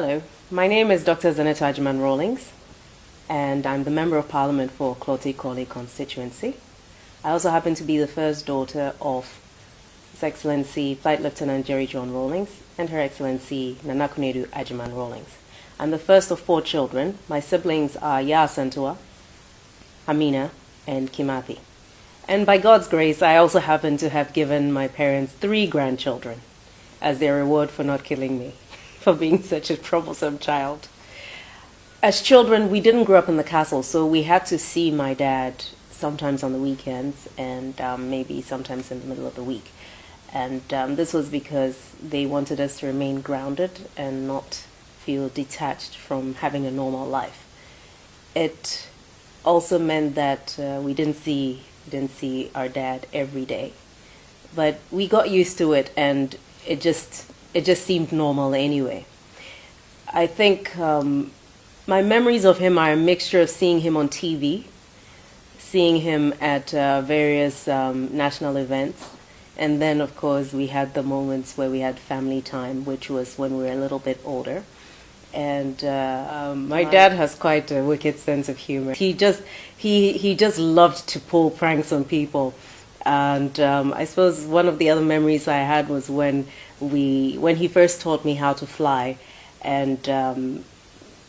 Hello, my name is Dr. ZANETOR AGYEMANG-RAWLINGS, and I'm the Member of Parliament for Klote-Kole constituency. I also happen to be the first daughter of His Excellency Flight Lieutenant Jerry John Rawlings and Her Excellency Nana Kunedu Agyeman-Rawlings. I'm the first of 4 children. My siblings are Ya Asantua, Amina, and Kimathi. And by God's grace, I also happen to have given my parents 3 grandchildren as their reward for not killing me, for being such a troublesome child. As children, we didn't grow up in the castle, so we had to see my dad sometimes on the weekends and maybe sometimes in the middle of the week. And this was because they wanted us to remain grounded and not feel detached from having a normal life. It also meant that we didn't see our dad every day, but we got used to it, and it just seemed normal anyway. I think my memories of him are a mixture of seeing him on TV, seeing him at various national events, and then of course we had the moments where we had family time, which was when we were a little bit older. And my dad has quite a wicked sense of humor. He just loved to pull pranks on people. And I suppose one of the other memories I had was when he first taught me how to fly. And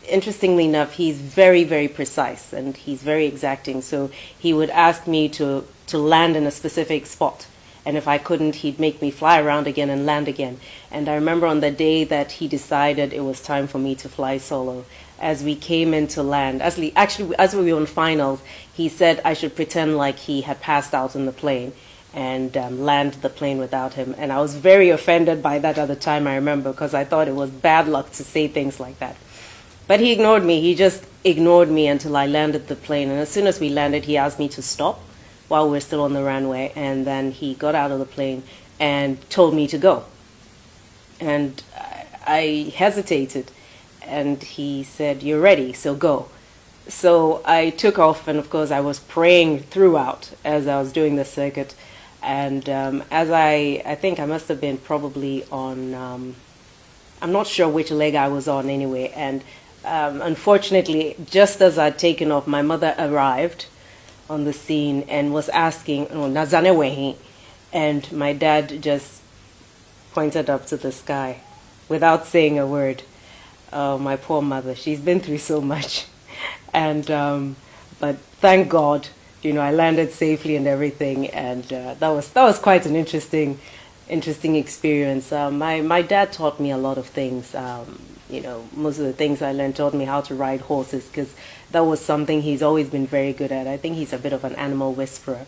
interestingly enough, he's very, very precise and he's very exacting. So he would ask me to land in a specific spot. And if I couldn't, he'd make me fly around again and land again. And I remember on the day that he decided it was time for me to fly solo, as we came into land, as we were on finals, he said I should pretend like he had passed out in the plane and land the plane without him. And I was very offended by that at the time, I remember, because I thought it was bad luck to say things like that. But he ignored me. He just ignored me until I landed the plane. And as soon as we landed, he asked me to stop while we're still on the runway, and then he got out of the plane and told me to go. And I hesitated, and he said, "You're ready, so go." So I took off, and of course I was praying throughout as I was doing the circuit. And as I think I must have been probably on, I'm not sure which leg I was on anyway, and unfortunately, just as I'd taken off, my mother arrived on the scene and was asking, "Nazane wehi?" And my dad just pointed up to the sky without saying a word. Oh, my poor mother, she's been through so much. And but thank God, I landed safely and everything, and that was quite an interesting experience. My dad taught me a lot of things. Most of the things I learned taught me how to ride horses, because that was something he's always been very good at. I think he's a bit of an animal whisperer.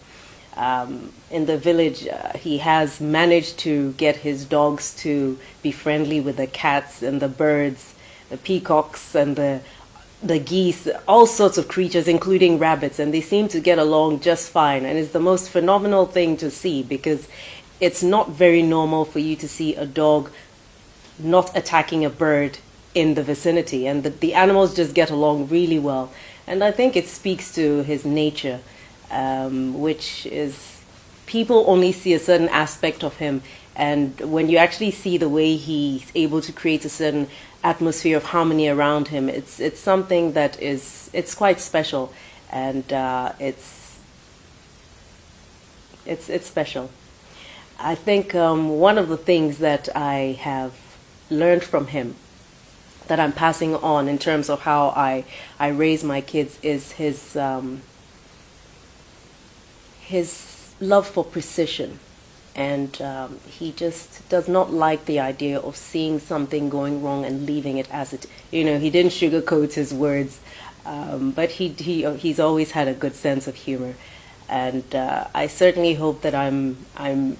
In the village, he has managed to get his dogs to be friendly with the cats and the birds, the peacocks and the geese, all sorts of creatures, including rabbits, and they seem to get along just fine. And it's the most phenomenal thing to see, because it's not very normal for you to see a dog not attacking a bird in the vicinity, and the animals just get along really well. And I think it speaks to his nature, which is, people only see a certain aspect of him, and when you actually see the way he's able to create a certain atmosphere of harmony around him, it's something that it's quite special, and it's special. I think one of the things that I have learned from him, that I'm passing on in terms of how I raise my kids, is his love for precision. And he just does not like the idea of seeing something going wrong and leaving it as it. He didn't sugarcoat his words, but he's always had a good sense of humor. And I certainly hope that I'm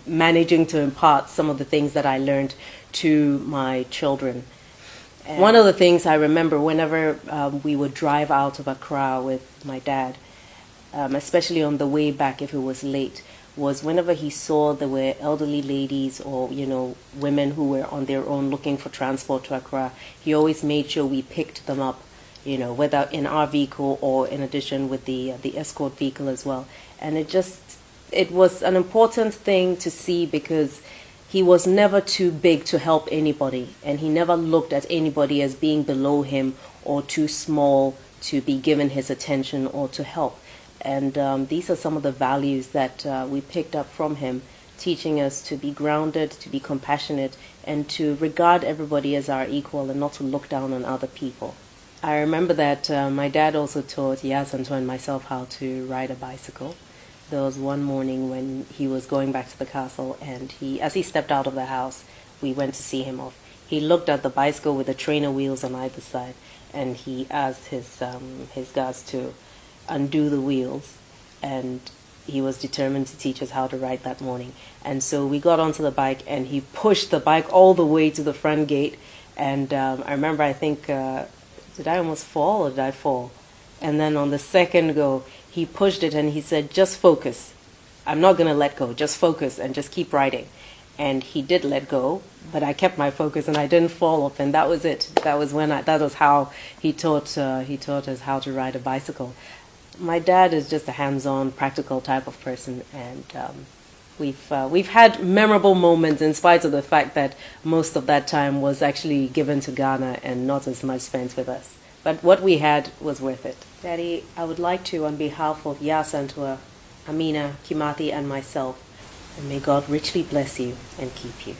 managing to impart some of the things that I learned to my children. And one of the things I remember whenever we would drive out of Accra with my dad, especially on the way back if it was late, was whenever he saw there were elderly ladies or women who were on their own looking for transport to Accra, he always made sure we picked them up, whether in our vehicle or in addition with the escort vehicle as well. And it was an important thing to see, because he was never too big to help anybody, and he never looked at anybody as being below him or too small to be given his attention or to help. And these are some of the values that we picked up from him, teaching us to be grounded, to be compassionate, and to regard everybody as our equal and not to look down on other people. I remember that my dad also taught ZANETOR and myself how to ride a bicycle. There was one morning when he was going back to the castle, and as he stepped out of the house, we went to see him off. He looked at the bicycle with the trainer wheels on either side, and he asked his guards to undo the wheels, and he was determined to teach us how to ride that morning. And so we got onto the bike, and he pushed the bike all the way to the front gate. And I remember, I think, did I almost fall or did I fall? And then on the second go, he pushed it and he said, just focus. I'm not going to let go. Just focus and just keep riding. And he did let go, but I kept my focus and I didn't fall off. And that was it. That was how he taught us how to ride a bicycle. My dad is just a hands-on, practical type of person, and we've had memorable moments in spite of the fact that most of that time was actually given to Ghana and not as much spent with us. But what we had was worth it. Daddy, I would like to, on behalf of ZANETOR, Amina, Kimathi, and myself, and may God richly bless you and keep you.